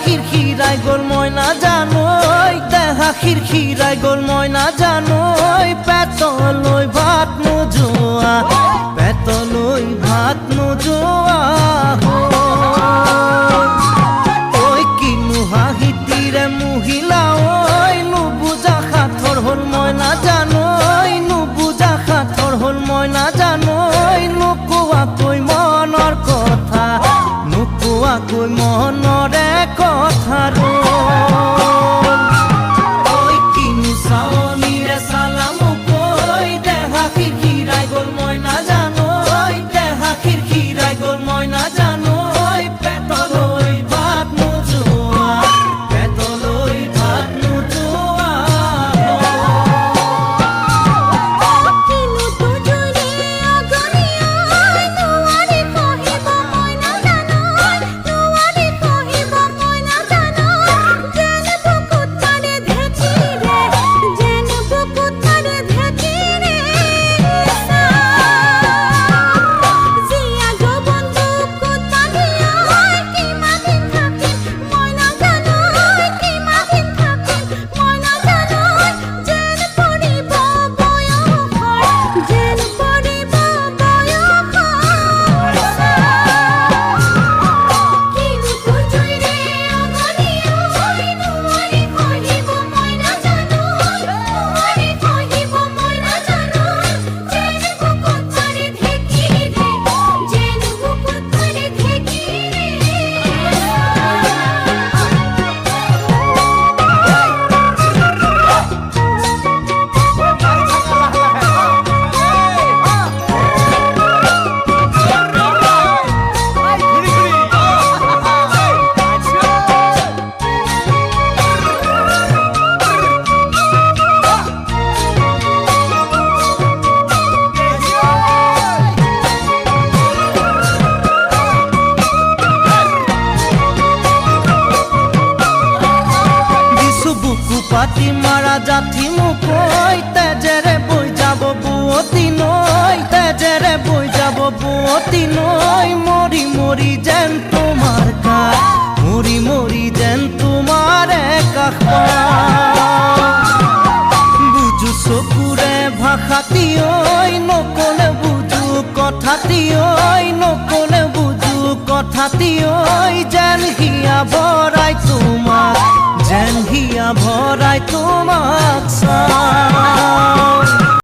খিরখিরাই গোল ময়না জানোই দেহা খিরখিরাই গোল ময়না জানোই পেতলই ভাত নোজোয়া পেতলই ভাত নোজোয়া ওই কিনু হাহিতিরে মহিলা ওই নুবুজা খাথর হল ময়না জানোই নুবুজা খাথর হল ময়না জানোই নুকুয়া কই মনৰ কথা নুকুয়া কই মনৰে কথা ওই কিনু চাৱনীৰে চালাম কই দেহা খিৰখিৰাই গল ময়না জানোই দেহা খিৰখিৰাই গল ময়না জানোই পেটলৈ ভাত নোজোৱা পেটলৈ ভাত নোজোৱা পাতি মাৰা জাতি মুকই তেজেৰে বৈ যাব বুৱতী নৈ তেজেৰে বৈ যাব বুৱতী নৈ মৰি মৰি যেন তোমাৰ কাষ মৰি মৰি যেন তোমাৰে কাষ বুজু চকুৰে ভাষাতি ঐ নকলে বুজু কথাতি ঐ নকলে বুজু কথাতি ঐ যেন হিয়া ভৰাই তোমাক যেন হিয়া ভৰাই তোমাক